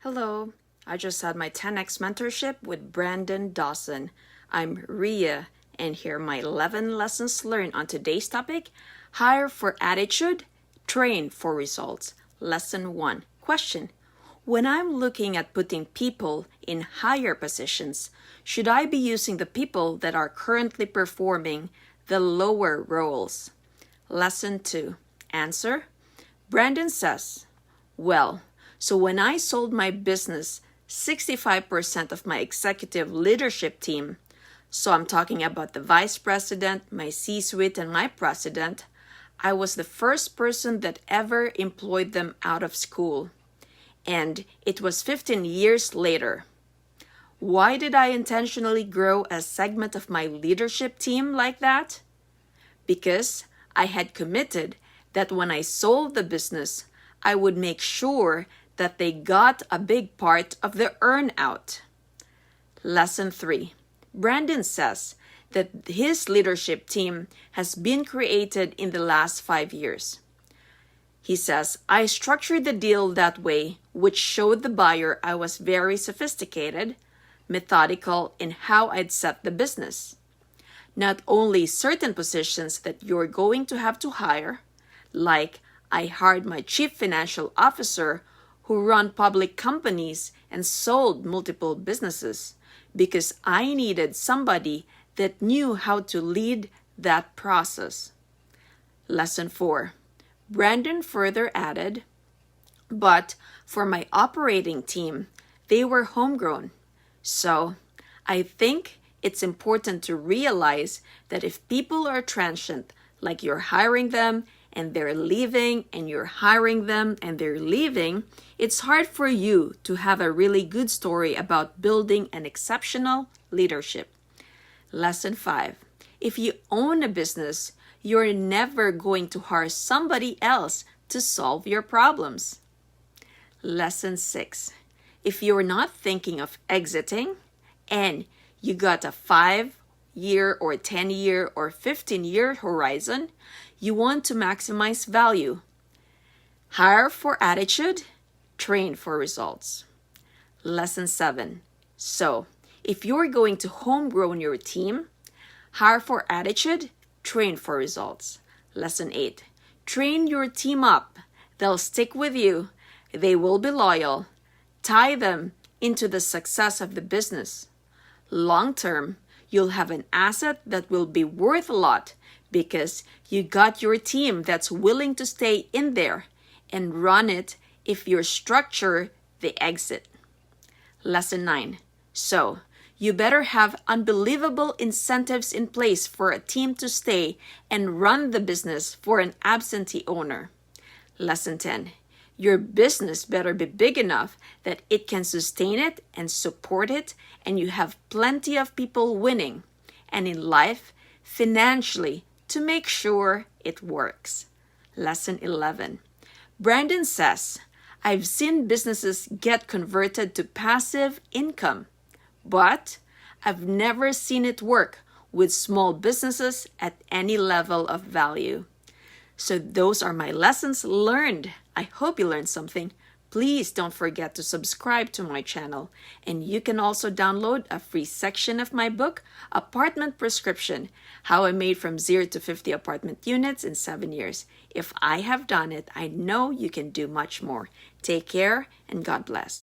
Hello, I just had my 10X Mentorship with Brandon Dawson. I'm Ria, and here are my 11 lessons learned on today's topic: hire for attitude, train for results. Lesson 1. Question: when I'm looking at putting people in higher positions, should I be using the people that are currently performing the lower roles? Lesson 2. Answer: Brandon says, well, so when I sold my business, 65% of my executive leadership team, so I'm talking about the vice president, my C-suite, and my president, I was the first person that ever employed them out of school. And it was 15 years later. Why did I intentionally grow a segment of my leadership team like that? Because I had committed that when I sold the business, I would make sure that they got a big part of the earn-out. Lesson 3. Brandon says that his leadership team has been created in the last 5 years. He says, I structured the deal that way, which showed the buyer I was very sophisticated, methodical in how I'd set the business. Not only certain positions that you're going to have to hire, like I hired my chief financial officer who run public companies and sold multiple businesses, because I needed somebody that knew how to lead that process. Lesson 4. Brandon further added, but for my operating team, they were homegrown. So I think it's important to realize that if people are transient, like you're hiring them and they're leaving, and you're hiring them and they're leaving, it's hard for you to have a really good story about building an exceptional leadership. Lesson 5. If you own a business, you're never going to hire somebody else to solve your problems. Lesson 6. If you're not thinking of exiting and you got a 5-year or 10-year or 15-year horizon, you want to maximize value. Hire for attitude, train for results. Lesson 7. So, if you're going to homegrown your team, hire for attitude, train for results. Lesson 8. Train your team up. They'll stick with you. They will be loyal. Tie them into the success of the business. Long term, you'll have an asset that will be worth a lot because you got your team that's willing to stay in there and run it if you structure the exit. Lesson 9. So, you better have unbelievable incentives in place for a team to stay and run the business for an absentee owner. Lesson 10. Your business better be big enough that it can sustain it and support it, and you have plenty of people winning, and in life, financially, to make sure it works. Lesson 11. Brandon says, I've seen businesses get converted to passive income, but I've never seen it work with small businesses at any level of value. So those are my lessons learned. I hope you learned something. Please don't forget to subscribe to my channel. And you can also download a free section of my book, Apartment Prescription: How I Made from 0 to 50 Apartment Units in 7 years. If I have done it, I know you can do much more. Take care and God bless.